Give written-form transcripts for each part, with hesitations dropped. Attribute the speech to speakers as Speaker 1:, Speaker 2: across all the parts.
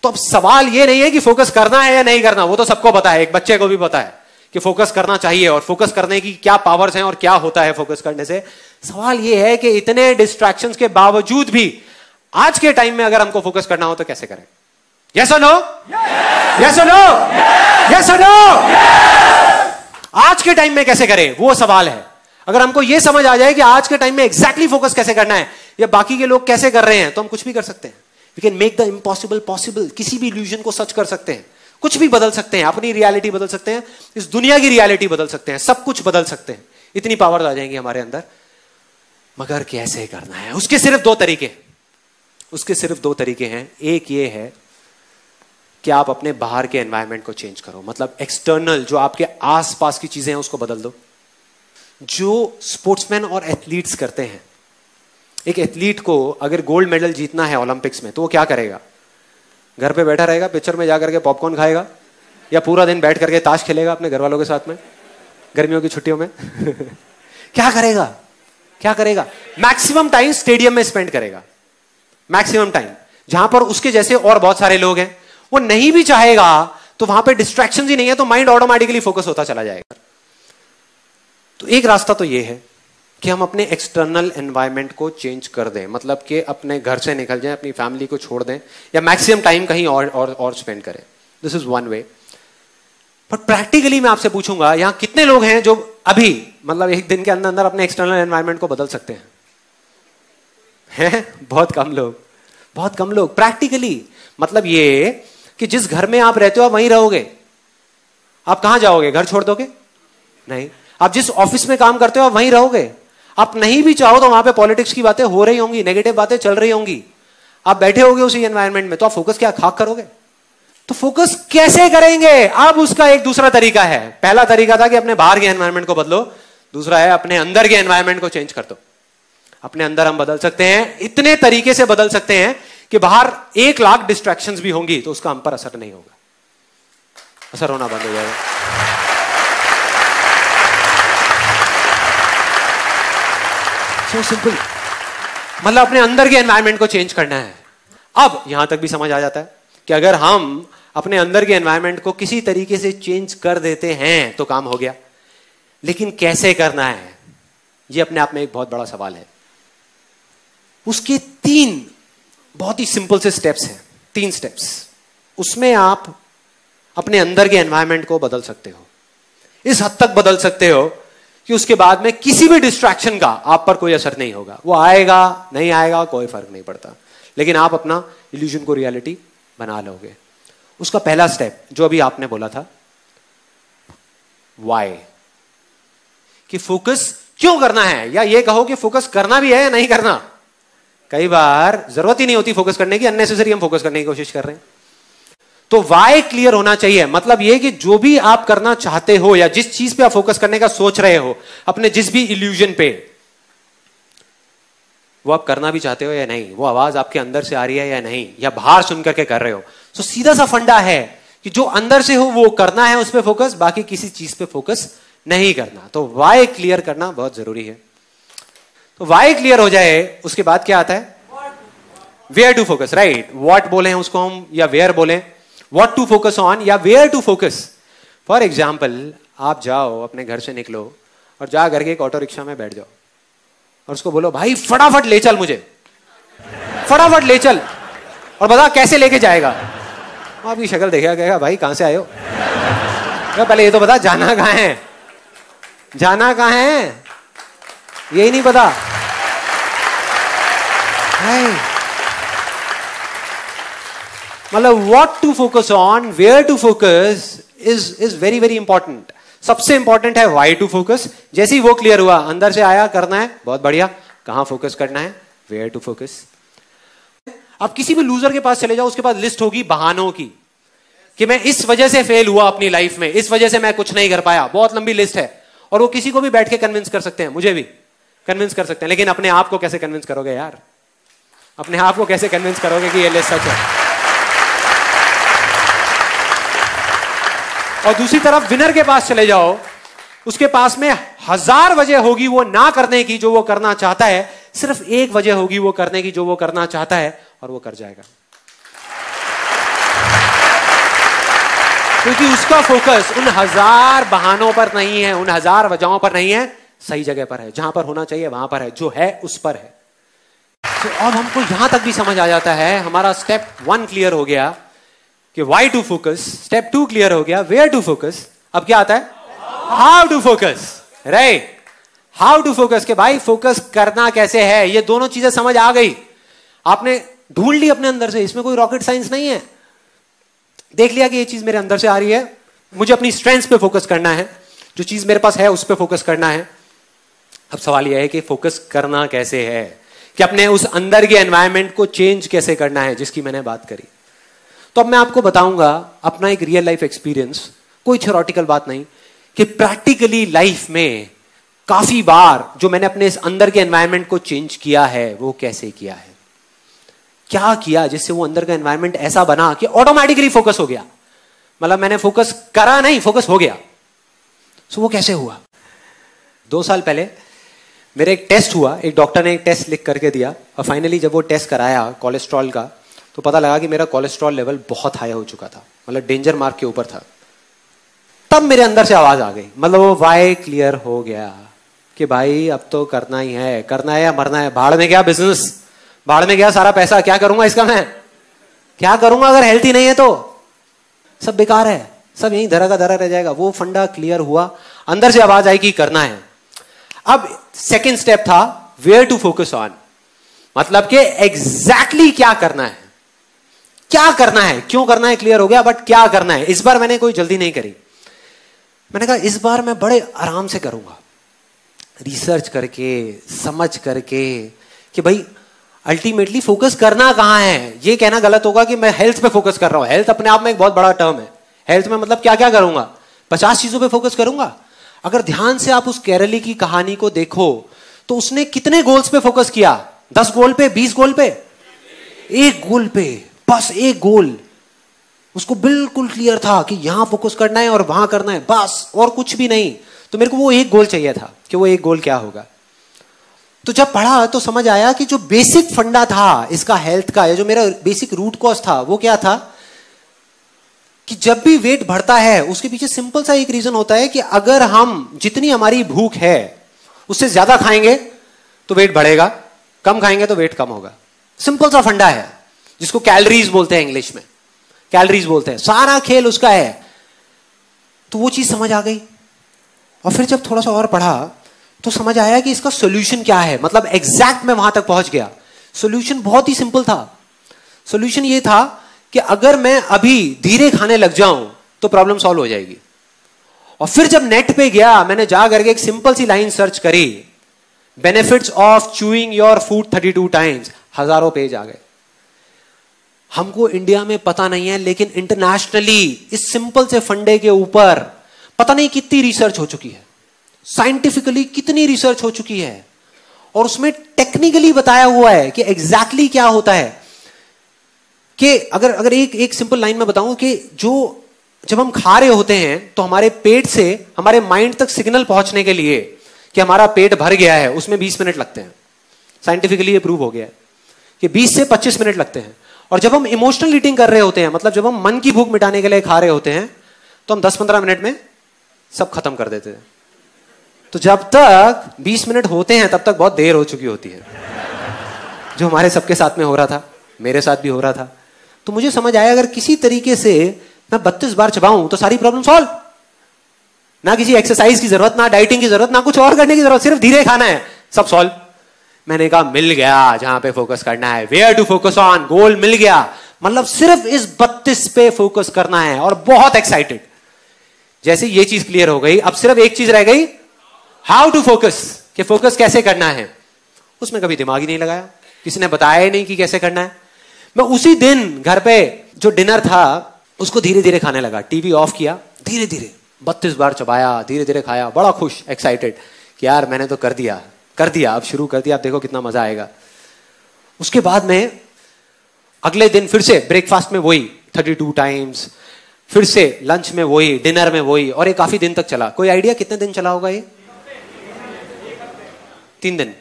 Speaker 1: तो अब सवाल ये नहीं है कि फोकस करना है या नहीं करना, वो तो सबको पता है, एक बच्चे को भी पता है कि फोकस करना चाहिए और फोकस करने की क्या पावर्स हैं और क्या होता है फोकस करने से। सवाल ये है कि इतने डिस्ट्रैक्शंस के बावजूद भी आज के टाइम में अगर हमको फोकस करना हो तो कैसे करें? यस और नो? यस और नो? यस और नो? आज के टाइम में कैसे करें, वो सवाल है। अगर हमको यह समझ आ जाए कि आज के टाइम में एग्जैक्टली फोकस कैसे करना है या बाकी के लोग कैसे कर रहे हैं, तो हम कुछ भी कर सकते हैं। We can make the impossible possible. किसी भी इल्यूजन को सच कर सकते हैं, कुछ भी बदल सकते हैं, अपनी रियलिटी बदल सकते हैं, इस दुनिया की रियलिटी बदल सकते हैं, सब कुछ बदल सकते हैं। इतनी पावर आ जाएंगी हमारे अंदर। मगर कैसे करना है, उसके सिर्फ दो तरीके हैं। एक ये है कि आप अपने बाहर के एनवायरनमेंट को चेंज करो, मतलब एक्सटर्नल जो आपके आसपास की चीजें हैं उसको बदल दो। जो स्पोर्ट्समैन और एथलीट्स करते हैं, एक एथलीट को अगर गोल्ड मेडल जीतना है ओलंपिक्स में तो वो क्या करेगा? घर पे बैठा रहेगा, पिक्चर में जाकर के पॉपकॉर्न खाएगा, या पूरा दिन बैठ करके ताश खेलेगा अपने घर वालों के साथ में गर्मियों की छुट्टियों में? क्या करेगा? मैक्सिमम टाइम स्टेडियम में स्पेंड करेगा, मैक्सिमम टाइम, जहां पर उसके जैसे और बहुत सारे लोग हैं। वो नहीं भी चाहेगा तो वहां पे डिस्ट्रैक्शन ही नहीं है, तो माइंड ऑटोमेटिकली फोकस होता चला जाएगा। तो एक रास्ता तो ये है कि हम अपने एक्सटर्नल एनवायरनमेंट को चेंज कर दें, मतलब कि अपने घर से निकल जाएं, अपनी फैमिली को छोड़ दें, या मैक्सिमम टाइम कहीं और स्पेंड करें। This is one way. पर प्रैक्टिकली मैं आपसे पूछूंगा, यहां कितने लोग हैं जो अभी मतलब एक दिन के अंदर अंदर अपने एक्सटर्नल एनवायरनमेंट को बदल सकते हैं? बहुत कम लोग। प्रैक्टिकली मतलब ये कि जिस घर में आप रहते हो आप वहीं रहोगे। आप कहां जाओगे? घर छोड़ दोगे? नहीं। आप जिस ऑफिस में काम करते हो आप वहीं रहोगे। आप नहीं भी चाहो तो वहां पे पॉलिटिक्स की बातें हो रही होंगी, नेगेटिव बातें चल रही होंगी, आप बैठे होगे उसी एनवायरनमेंट में, तो आप फोकस क्या खाक करोगे? तो फोकस कैसे करेंगे? अब उसका एक दूसरा तरीका है। पहला तरीका था कि अपने बाहर के एनवायरनमेंट को बदलो, दूसरा है अपने अंदर के एनवायरनमेंट को चेंज कर दो। अपने अंदर हम बदल सकते हैं, इतने तरीके से बदल सकते हैं कि बाहर 1 लाख डिस्ट्रैक्शंस भी होंगी तो उसका हम पर असर नहीं होगा, असर होना बंद हो जाएगा। सो सिंपल, मतलब अपने अंदर के एनवायरनमेंट को चेंज करना है। अब यहां तक भी समझ आ जाता है कि अगर हम अपने अंदर के एनवायरनमेंट को किसी तरीके से चेंज कर देते हैं तो काम हो गया। लेकिन कैसे करना है, यह अपने आप में एक बहुत बड़ा सवाल है। उसके 3 बहुत ही सिंपल से स्टेप्स हैं, 3 स्टेप्स। उसमें आप अपने अंदर के एनवायरनमेंट को बदल सकते हो, इस हद तक बदल सकते हो कि उसके बाद में किसी भी डिस्ट्रैक्शन का आप पर कोई असर नहीं होगा। वो आएगा नहीं आएगा कोई फर्क नहीं पड़ता, लेकिन आप अपना इल्यूजन को रियलिटी बना लोगे। उसका पहला स्टेप जो अभी आपने बोला था, वाई, कि फोकस क्यों करना है, या ये कहो कि फोकस करना भी है या नहीं करना। कई बार जरूरत ही नहीं होती फोकस करने की, अननेसेसरी हम फोकस करने की कोशिश कर रहे हैं। तो वाई क्लियर होना चाहिए। मतलब यह कि जो भी आप करना चाहते हो या जिस चीज पे आप फोकस करने का सोच रहे हो, अपने जिस भी इल्यूजन पे, वो आप करना भी चाहते हो या नहीं, वो आवाज आपके अंदर से आ रही है या नहीं, या बाहर सुन करके कर रहे हो। तो सीधा सा फंडा है कि जो अंदर से हो वो करना है, उस पर फोकस, बाकी किसी चीज पे फोकस नहीं करना। तो वाई क्लियर करना बहुत जरूरी है। तो वाई क्लियर हो जाए उसके बाद क्या आता है? Where to focus, right. What बोले उसको हम, या वेयर बोले, व्हाट टू फोकस ऑन या where to focus. For example, आप जाओ अपने घर से निकलो और जा करके एक ऑटो रिक्शा में बैठ जाओ और उसको बोलो भाई फटाफट ले चल मुझे, फटाफट ले चल, और बता कैसे लेके जाएगा। आपकी शक्ल देखा कहेगा भाई कहां से आए हो, पहले ये तो बता जाना कहां है, जाना कहां है, यही नहीं पता। मतलब what to focus on, where to focus is very very important. सबसे इंपॉर्टेंट है वाई टू फोकस। जैसे ही वो क्लियर हुआ, अंदर से आया करना है, बहुत बढ़िया, कहां फोकस करना है, वेयर टू फोकस। आप किसी भी लूजर के पास चले जाओ, उसके पास लिस्ट होगी बहानों की कि मैं इस वजह से फेल हुआ अपनी लाइफ में, इस वजह से मैं कुछ नहीं कर पाया, बहुत लंबी लिस्ट है। और वो किसी को भी बैठ के कन्विंस कर सकते हैं, मुझे भी कन्विंस कर सकते हैं। लेकिन अपने आप को कैसे कन्विंस करोगे यार, अपने आप को कैसे कन्विंस करोगे कि ये लिस्ट सच है। और दूसरी तरफ विनर के पास चले जाओ, उसके पास में 1000 वजह होगी वो ना करने की जो वो करना चाहता है, सिर्फ एक वजह होगी वो करने की जो वो करना चाहता है, और वो कर जाएगा। क्योंकि उसका फोकस उन हजार बहानों पर नहीं है, उन हजार वजहों पर नहीं है, सही जगह पर है, जहां पर होना चाहिए वहां पर है, जो है उस पर है। तो अब हमको यहां तक भी समझ आ जाता है, हमारा स्टेप 1 क्लियर हो गया कि why to focus, step 2 clear हो गया वेयर टू फोकस, अब क्या आता है how to focus, right. How to focus के भाई फोकस करना कैसे है, ये दोनों चीजें समझ आ गई, आपने ढूंढ ली अपने अंदर से, इसमें कोई रॉकेट साइंस नहीं है। देख लिया कि ये चीज मेरे अंदर से आ रही है, मुझे अपनी स्ट्रेंथ्स पे फोकस करना है, जो चीज मेरे पास है उस पे फोकस करना है। अब सवाल यह है कि फोकस करना कैसे है, कि अपने उस अंदर के एनवायरनमेंट को चेंज कैसे करना है, जिसकी मैंने बात करी। तो अब मैं आपको बताऊंगा अपना एक रियल लाइफ एक्सपीरियंस, कोई थ्योरेटिकल बात नहीं, कि प्रैक्टिकली लाइफ में काफी बार जो मैंने अपने इस अंदर के एनवायरनमेंट को चेंज किया है वो कैसे किया है, क्या किया जिससे वो अंदर का एनवायरनमेंट ऐसा बना कि ऑटोमेटिकली फोकस हो गया। मतलब मैंने फोकस करा नहीं, फोकस हो गया। सो वो कैसे हुआ? 2 साल पहले मेरे एक टेस्ट हुआ, एक डॉक्टर ने एक टेस्ट लिख करके दिया, और फाइनली जब वो टेस्ट कराया कोलेस्ट्रॉल का, तो पता लगा कि मेरा कोलेस्ट्रॉल लेवल बहुत हाई हो चुका था, मतलब डेंजर मार्क के ऊपर था। तब मेरे अंदर से आवाज आ गई, मतलब वो वाई क्लियर हो गया कि भाई अब तो करना ही है, करना है या मरना है, भाड़ में गया बिजनेस, भाड़ में गया सारा पैसा, क्या करूंगा इसका, मैं क्या करूंगा अगर हेल्थी नहीं है तो, सब बेकार है, सब यहीं धरा का धरा रह जाएगा। वो फंडा क्लियर हुआ, अंदर से आवाज आई कि करना है। अब सेकेंड स्टेप था वेयर टू फोकस ऑन, मतलब कि एग्जैक्टली क्या करना है, क्या करना है, क्यों करना है क्लियर हो गया, बट क्या करना है। इस बार मैंने कोई जल्दी नहीं करी, मैंने कहा इस बार मैं बड़े आराम से करूंगा, रिसर्च करके समझ करके कि भाई अल्टीमेटली फोकस करना कहां है। ये कहना गलत होगा कि मैं हेल्थ पे फोकस कर रहा हूं, हेल्थ अपने आप में एक बहुत बड़ा टर्म है। हेल्थ में मतलब क्या क्या करूंगा, 50 चीजों पे फोकस करूंगा। अगर ध्यान से आप उस केरली की कहानी को देखो तो उसने कितने गोल्स पे फोकस किया, 10 गोल पे, 20 गोल पे, एक गोल पे, बस एक गोल। उसको बिल्कुल क्लियर था कि यहां फोकस करना है और वहां करना है, बस, और कुछ भी नहीं। तो मेरे को वो एक गोल चाहिए था कि वो एक गोल क्या होगा। तो जब पढ़ा तो समझ आया कि जो बेसिक फंडा था इसका हेल्थ का, या जो मेरा बेसिक रूट कॉज था, वो क्या था कि जब भी वेट बढ़ता है उसके पीछे सिंपल सा एक रीजन होता है कि अगर हम जितनी हमारी भूख है उससे ज्यादा खाएंगे तो वेट बढ़ेगा, कम खाएंगे तो वेट कम होगा। सिंपल सा फंडा है जिसको कैलोरीज बोलते हैं, इंग्लिश में कैलोरीज बोलते हैं, सारा खेल उसका है। तो वो चीज समझ आ गई, और फिर जब थोड़ा सा और पढ़ा तो समझ आया कि इसका सॉल्यूशन क्या है, मतलब एग्जैक्ट मैं वहां तक पहुंच गया। सॉल्यूशन बहुत ही सिंपल था। सॉल्यूशन ये था कि अगर मैं अभी धीरे खाने लग जाऊं तो प्रॉब्लम सॉल्व हो जाएगी। और फिर जब नेट पे गया, मैंने जा करके एक सिंपल सी लाइन सर्च करी, benefits of chewing your food 32 times, हजारों पेज आ गए। हमको इंडिया में पता नहीं है, लेकिन इंटरनेशनली इस सिंपल से फंडे के ऊपर पता नहीं कितनी रिसर्च हो चुकी है, साइंटिफिकली कितनी रिसर्च हो चुकी है, और उसमें टेक्निकली बताया हुआ है कि एग्जैक्टली क्या होता है। कि अगर एक सिंपल लाइन में बताऊं कि जब हम खा रहे होते हैं तो हमारे पेट से हमारे माइंड तक सिग्नल पहुंचने के लिए कि हमारा पेट भर गया है, उसमें 20 मिनट लगते हैं। साइंटिफिकली ये प्रूव हो गया है कि 20 से 25 मिनट लगते हैं। और जब हम इमोशनल ईटिंग कर रहे होते हैं, मतलब जब हम मन की भूख मिटाने के लिए खा रहे होते हैं, तो हम 10-15 मिनट में सब खत्म कर देते हैं। तो जब तक 20 मिनट होते हैं तब तक बहुत देर हो चुकी होती है, जो हमारे सबके साथ में हो रहा था, मेरे साथ भी हो रहा था। तो मुझे समझ आया अगर किसी तरीके से मैं 32 बार चबाऊं तो सारी प्रॉब्लम सॉल्व, ना किसी एक्सरसाइज की जरूरत, ना डाइटिंग की जरूरत, ना कुछ और करने की जरूरत, सिर्फ धीरे खाना है, सब सॉल्व। मैंने कहा मिल गया जहां पे फोकस करना है, वेयर टू फोकस ऑन, गोल मिल गया, मतलब सिर्फ इस 32 पे फोकस करना है, और बहुत एक्साइटेड। जैसे ये चीज क्लियर हो गई, अब सिर्फ एक चीज रह गई, हाउ टू फोकस, कि फोकस कैसे करना है। उसमें कभी दिमाग ही नहीं लगाया, किसी ने बताया ही नहीं कि कैसे करना है। मैं उसी दिन घर पे जो डिनर था उसको धीरे धीरे खाने लगा, टीवी ऑफ किया, धीरे धीरे 32 बार चबाया, धीरे धीरे खाया, बड़ा खुश, एक्साइटेड कि यार मैंने तो कर दिया, अब शुरू कर दिया, अब देखो कितना मजा आएगा। उसके बाद में अगले दिन फिर से ब्रेकफास्ट में वही 32 टाइम्स, फिर से लंच में वही, डिनर में वही, और ये काफी दिन तक चला। कोई आइडिया कितने दिन चला होगा ये? 3 दिन।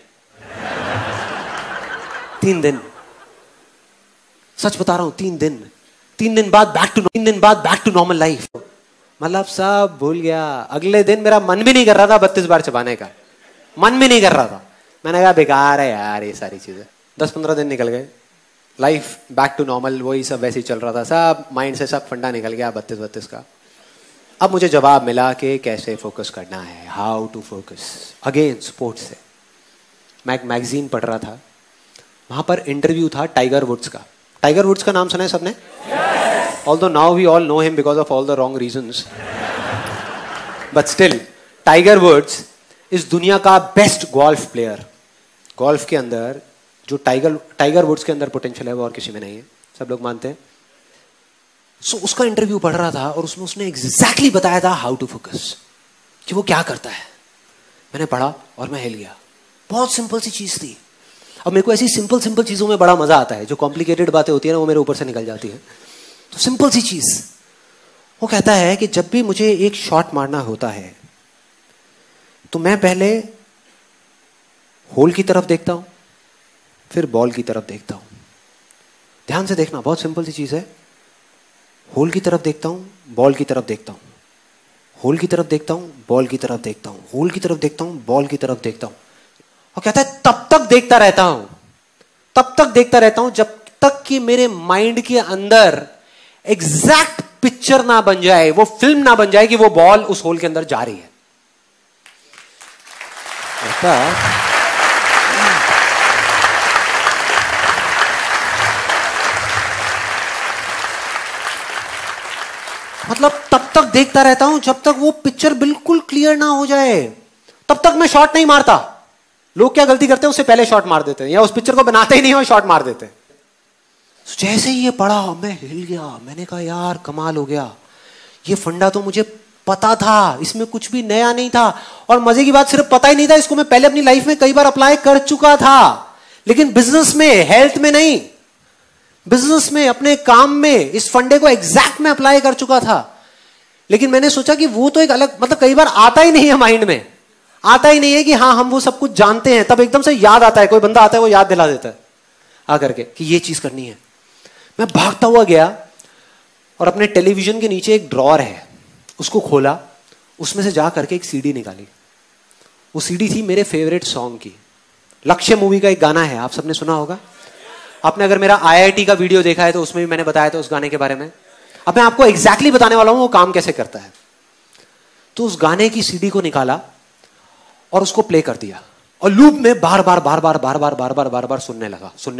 Speaker 1: 3 दिन, सच बता रहा हूं, 3 दिन। 3 दिन बाद बैक टू नॉर्मल लाइफ। मतलब सब भूल गया। अगले दिन मेरा मन भी नहीं कर रहा था 32 बार चबाने का, मन भी नहीं कर रहा था। मैंने कहा बेकार है यार ये सारी चीजें। 10-15 दिन निकल गए, लाइफ बैक टू नॉर्मल, वही सब वैसे ही चल रहा था, सब माइंड से सब फंडा निकल गया 32 का। अब मुझे जवाब मिला कि कैसे फोकस करना है, how to focus. Again sports से मैं एक मैगजीन पढ़ रहा था, वहां पर इंटरव्यू था टाइगर वुड्स का। टाइगर वुड्स का नाम सुना है सबने? Although now we all know him because of all the wrong reasons, but still Tiger Woods इस दुनिया का बेस्ट गोल्फ प्लेयर। गोल्फ के अंदर जो टाइगर वुड्स के अंदर पोटेंशियल है वो और किसी में नहीं है, सब लोग मानते हैं। सो उसका इंटरव्यू पढ़ रहा था और उसमें उसने एग्जैक्टली बताया था हाउ टू फोकस, कि वो क्या करता है। मैंने पढ़ा और मैं हिल गया। बहुत सिंपल सी चीज थी। अब मेरे को ऐसी सिंपल सिंपल चीजों में बड़ा मजा आता है, जो कॉम्प्लिकेटेड बातें होती है ना वो मेरे ऊपर से निकल जाती है। तो सिंपल सी चीज, वो कहता है कि जब भी मुझे एक शॉट मारना होता है तो मैं पहले होल की तरफ देखता हूं, फिर बॉल की तरफ देखता हूं। ध्यान से देखना, बहुत सिंपल सी चीज है। होल की तरफ देखता हूं, बॉल की तरफ देखता हूं, होल की तरफ देखता हूं, बॉल की तरफ देखता हूं, होल की तरफ देखता हूं, बॉल की तरफ देखता हूं। और कहता है तब तक देखता रहता हूं, तब तक देखता रहता हूं जब तक कि मेरे माइंड के अंदर एग्जैक्ट पिक्चर ना बन जाए, वो फिल्म ना बन जाए कि वो बॉल उस होल के अंदर जा रही है। मतलब तब तक देखता रहता हूं जब तक वो पिक्चर बिल्कुल क्लियर ना हो जाए, तब तक मैं शॉट नहीं मारता। लोग क्या गलती करते हैं, उससे पहले शॉट मार देते हैं, या उस पिक्चर को बनाते ही नहीं और शॉट मार देते हैं। जैसे ही ये पढ़ा मैं हिल गया। मैंने कहा यार कमाल हो गया, ये फंडा तो मुझे पता था, इसमें कुछ भी नया नहीं था। और मजे की बात, सिर्फ पता ही नहीं था, इसको मैं पहले अपनी लाइफ में कई बार अप्लाई कर चुका था, लेकिन बिजनेस में, हेल्थ में नहीं। बिजनेस में, अपने काम में इस फंडे को एग्जैक्ट में अप्लाई कर चुका था। लेकिन मैंने सोचा कि वो तो एक अलग, मतलब कई बार आता ही नहीं है माइंड में, आता ही नहीं है कि हाँ हम वो सब कुछ जानते हैं। तब एकदम से याद आता है, कोई बंदा आता है वो याद दिला देता है आकर के कि ये चीज करनी है। मैं भागता हुआ गया और अपने टेलीविजन के नीचे एक ड्रॉअर है, उसको खोला, उसमें से जा करके एक सीडी निकाली। वो सीडी थी मेरे फेवरेट सॉन्ग की। लक्ष्य मूवी का एक गाना है, आप सबने सुना होगा। आपने अगर मेरा IIT का वीडियो देखा है तो उसमें भी मैंने बताया था उस गाने के बारे में। अब मैं आपको एग्जैक्टली बताने वाला हूं वो काम कैसे करता है। तो उस गाने की सीडी को निकाला और उसको प्ले कर दिया और लूप में बार बार सुनने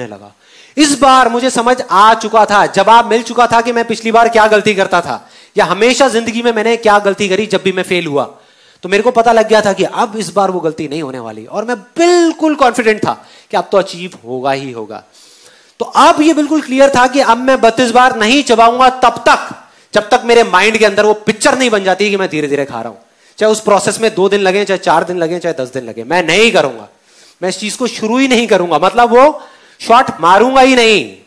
Speaker 1: लगा। इस बार मुझे समझ आ चुका था, जवाब मिल चुका था कि मैं पिछली बार क्या गलती करता था, या हमेशा जिंदगी में मैंने क्या गलती करी जब भी मैं फेल हुआ। तो मेरे को पता लग गया था कि अब इस बार वो गलती नहीं होने वाली, और मैं बिल्कुल कॉन्फिडेंट था कि अब तो अचीव होगा ही होगा। तो अब ये बिल्कुल क्लियर था कि अब मैं 32 बार नहीं चबाऊंगा तब तक जब तक मेरे माइंड के अंदर वो पिक्चर नहीं बन जाती कि मैं धीरे धीरे खा रहा हूं। चाहे उस प्रोसेस में 2 दिन लगे, चाहे 4 दिन लगे, चाहे 10 दिन लगे, मैं नहीं करूंगा। मैं इस चीज को शुरू ही नहीं करूंगा, मतलब वो शॉट मारूंगा ही नहीं,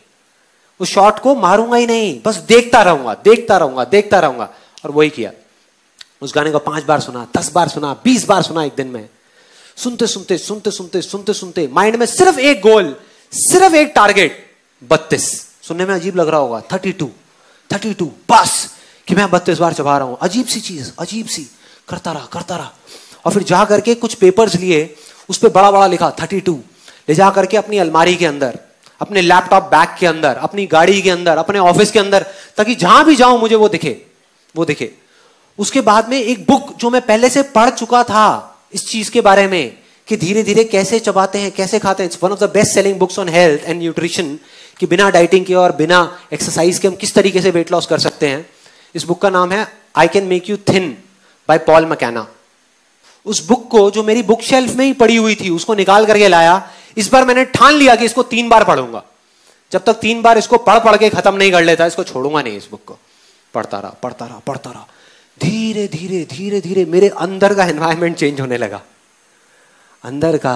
Speaker 1: उस शॉट को मारूंगा ही नहीं, बस देखता रहूंगा। और वही किया। उस गाने को 5 बार सुना, 10 बार सुना, 20 बार सुना एक दिन में। सुनते माइंड में सिर्फ एक गोल, सिर्फ एक टारगेट, 32। सुनने में अजीब लग रहा होगा, 32 बस, कि मैं 32 बार चबा रहा हूं। अजीब सी चीज, अजीब सी, करता रहा। और फिर जा करके कुछ पेपर्स लिए, उस पर बड़ा बड़ा लिखा 32, ले जा करके अपनी अलमारी के अंदर, अपने लैपटॉप बैग के अंदर, अपनी गाड़ी के अंदर, अपने ऑफिस के अंदर, ताकि जहां भी जाऊं मुझे वो दिखे। उसके बाद में एक बुक जो मैं पहले से पढ़ चुका था इस चीज के बारे में, कि धीरे धीरे कैसे चबाते हैं, कैसे खाते हैं। It's one of the best selling books on health and nutrition, कि बिना डाइटिंग के और बिना एक्सरसाइज के हम किस तरीके से वेट लॉस कर सकते हैं। इस बुक का नाम है I can make you thin by Paul McKenna. उस बुक को, जो मेरी बुक शेल्फ में ही पड़ी हुई थी, उसको निकाल करके लाया। इस बार मैंने ठान लिया कि इसको 3 बार पढ़ूंगा। जब तक 3 बार इसको पढ़ के खत्म नहीं कर लेता, इसको छोड़ूंगा नहीं। इस बुक को पढ़ता रहा। धीरे धीरे मेरे अंदर का एनवायरनमेंट चेंज होने लगा। अंदर का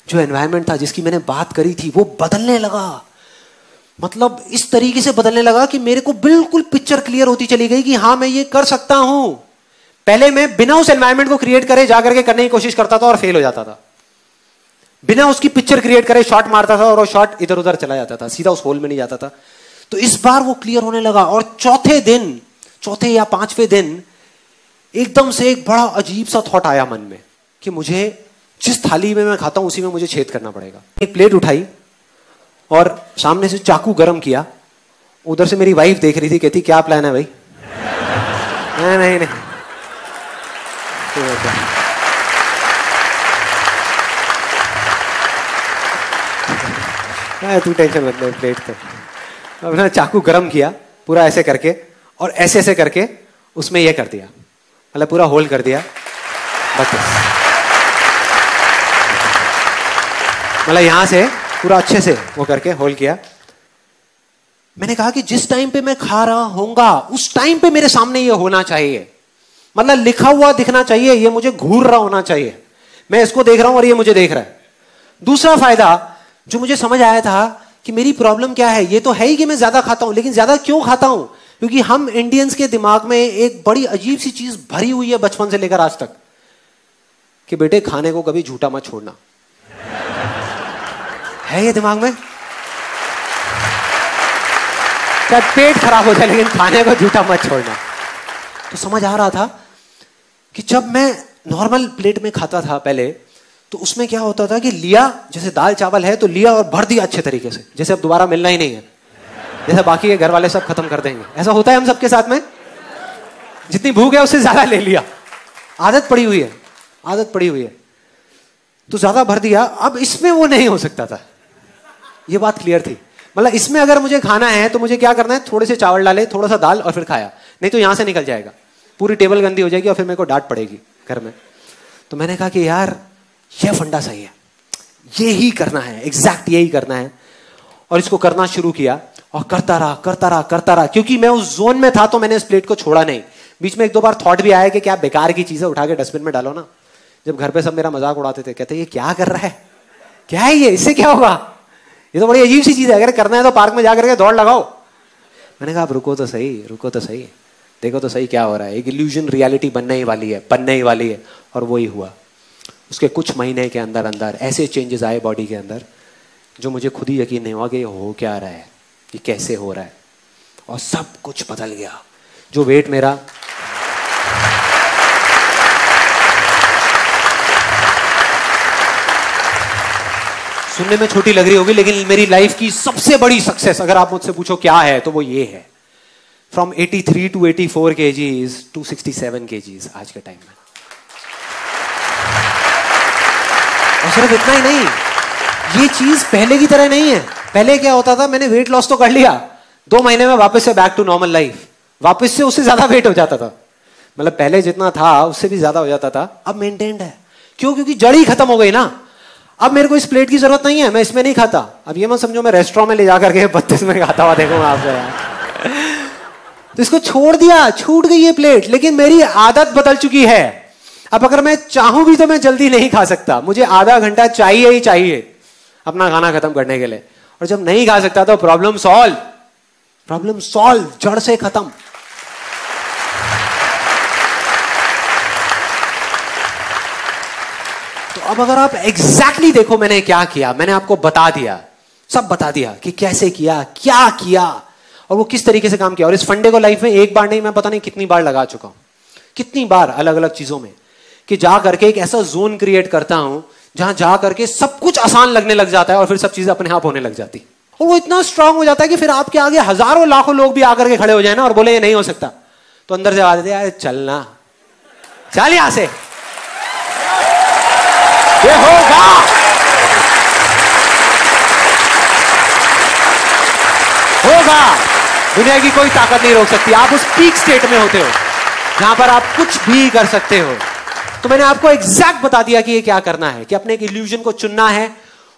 Speaker 1: जो एनवायरनमेंट था, जिसकी मैंने बात करी थी, वो बदलने लगा। मतलब इस तरीके से बदलने लगा कि मेरे को बिल्कुल पिक्चर क्लियर होती चली गई कि हाँ मैं ये कर सकता हूं। पहले मैं बिना उस एनवायरनमेंट को क्रिएट करे जाकर के करने की कोशिश करता था और फेल हो जाता था। बिना उसकी पिक्चर क्रिएट करे शॉट मारता था और वो शॉट इधर उधर चला जाता था, सीधा उस होल में नहीं जाता था। तो इस बार वो क्लियर होने लगा। और चौथे या 5वें दिन एकदम से एक बड़ा अजीब सा थॉट आया मन में कि मुझे जिस थाली में मैं खाता हूं उसी में मुझे छेद करना पड़ेगा। एक प्लेट उठाई और सामने से चाकू गरम किया। उधर से मेरी वाइफ देख रही थी, कहती क्या प्लान है भाई? नहीं नहीं तू टेंशन मत ले, प्लेट पे अपना चाकू गरम किया पूरा ऐसे करके, और ऐसे ऐसे करके उसमें ये कर दिया, मतलब पूरा होल्ड कर दिया। बस मतलब यहां से पूरा अच्छे से वो करके होल्ड किया। मैंने कहा कि जिस टाइम पे मैं खा रहा होऊंगा उस टाइम पे मेरे सामने ये होना चाहिए, मतलब लिखा हुआ दिखना चाहिए, ये मुझे घूर रहा होना चाहिए, मैं इसको देख रहा हूं और ये मुझे देख रहा है। दूसरा फायदा जो मुझे समझ आया था कि मेरी प्रॉब्लम क्या है, ये तो है ही कि मैं ज्यादा खाता हूं, लेकिन ज्यादा क्यों खाता हूं? क्योंकि हम इंडियंस के दिमाग में एक बड़ी अजीब सी चीज भरी हुई है बचपन से लेकर आज तक कि बेटे खाने को कभी झूठा मत छोड़ना। है ये दिमाग में, चाहे पेट खराब हो जाए लेकिन खाने को झूठा मत छोड़ना। तो समझ आ रहा था कि जब मैं नॉर्मल प्लेट में खाता था पहले, तो उसमें क्या होता था कि लिया, जैसे दाल चावल है तो लिया और भर दिया अच्छे तरीके से, जैसे अब दोबारा मिलना ही नहीं है, जैसे बाकी के घर वाले सब खत्म कर देंगे। ऐसा होता है हम सबके साथ में, जितनी भूख है उससे ज्यादा ले लिया, आदत पड़ी हुई है, आदत पड़ी हुई है, तो ज्यादा भर दिया। अब इसमें वो नहीं हो सकता था, ये बात क्लियर थी। मतलब इसमें अगर मुझे खाना है तो मुझे क्या करना है, थोड़े से चावल डाले, थोड़ा सा दाल और फिर खाया, नहीं तो यहां से निकल जाएगा, पूरी टेबल गंदी हो जाएगी और फिर मेरे को डांट पड़ेगी घर में। तो मैंने कहा कि यार ये फंडा सही है, ये ही करना है, एग्जैक्ट यही करना है। और इसको करना शुरू किया और करता रहा करता रहा करता रहा, क्योंकि मैं उस जोन में था तो मैंने इस प्लेट को छोड़ा नहीं। बीच में एक दो बार थॉट भी आया कि क्या बेकार की चीजें उठा के डस्टबिन में डालो ना। जब घर पे सब मेरा मजाक उड़ाते थे, कहते ये क्या कर रहा है, क्या है ये, इससे क्या होगा, ये तो बड़ी अजीब सी चीज है, अगर करना है तो पार्क में जाकर के दौड़ लगाओ। मैंने कहा रुको तो सही, रुको तो सही, देखो तो सही क्या हो रहा है। एक इल्यूजन रियलिटी बनने ही वाली है, बनने ही वाली है। और वो ही हुआ। उसके कुछ महीने के अंदर अंदर ऐसे चेंजेस आए बॉडी के अंदर जो मुझे खुद ही यकीन नहीं हुआ कि ये हो क्या रहा है, ये कैसे हो रहा है, और सब कुछ बदल गया। जो वेट मेरा सुनने में छोटी लग रही होगी, लेकिन मेरी लाइफ की सबसे बड़ी सक्सेस अगर आप मुझसे पूछो क्या है तो वो ये है, from 83 to 84 kgs to 67 kgs आज के टाइम में। और सिर्फ इतना ही नहीं, ये चीज पहले की तरह नहीं है। पहले क्या होता था, मैंने वेट लॉस तो कर लिया, 2 महीने में वापस से बैक टू नॉर्मल लाइफ, वापस से उससे ज्यादा वेट हो जाता था, मतलब पहले जितना था उससे भी ज्यादा हो जाता था। अब मेंटेन्ड है, क्यों? क्योंकि जड़ ही खत्म हो गई ना। अब मेरे को इस प्लेट की जरूरत नहीं है, मैं इसमें नहीं खाता। अब ये मत समझो मैं रेस्टोरेंट में ले जाकर के 32 में खाता हुआ देखूंगा आपको यार। तो इसको छोड़ दिया, छूट गई ये प्लेट, लेकिन मेरी आदत बदल चुकी है। अब अगर मैं चाहूं भी तो मैं जल्दी नहीं खा सकता, मुझे आधा घंटा चाहिए ही चाहिए अपना खाना खत्म करने के लिए। और जब नहीं खा सकता तो प्रॉब्लम सॉल्व, प्रॉब्लम सॉल्व, जड़ से खत्म। तो अब अगर आप एग्जैक्टली देखो मैंने क्या किया, मैंने आपको बता दिया, सब बता दिया कि कैसे किया, क्या किया और वो किस तरीके से काम किया। और इस फंडे को लाइफ में एक बार नहीं, मैं पता नहीं कितनी बार लगा चुका हूं, कितनी बार अलग अलग चीजों में, कि जा करके एक ऐसा जोन क्रिएट करता हूं जहां जा करके सब कुछ आसान लगने लग जाता है और फिर सब चीजें अपने आप होने लग जाती। और वो इतना स्ट्रांग हो जाता है कि फिर आपके आगे हजारों लाखों लोग भी आकर के खड़े हो जाए ना और बोले ये नहीं हो सकता, तो अंदर से आवाज देते यार चलना, चल यहां से, ये होगा, होगा। दुनिया की कोई ताकत नहीं रोक सकती। आप उस पीक स्टेट में होते हो जहां पर आप कुछ भी कर सकते हो। तो मैंने आपको एग्जैक्ट बता दिया कि ये क्या करना है, कि अपने एक इल्यूजन को चुनना है,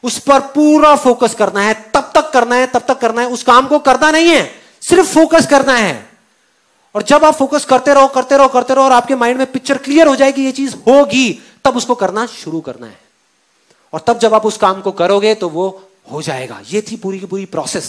Speaker 1: उस पर पूरा फोकस करना है, तब तक करना है, तब तक करना है, उस काम को करना नहीं है, सिर्फ फोकस करना है। और जब आप फोकस करते रहो करते रहो करते रहो और आपके माइंड में पिक्चर क्लियर हो जाएगी ये चीज होगी, तब उसको करना शुरू करना है। और तब जब आप उस काम को करोगे तो वो हो जाएगा। ये थी पूरी की पूरी प्रोसेस।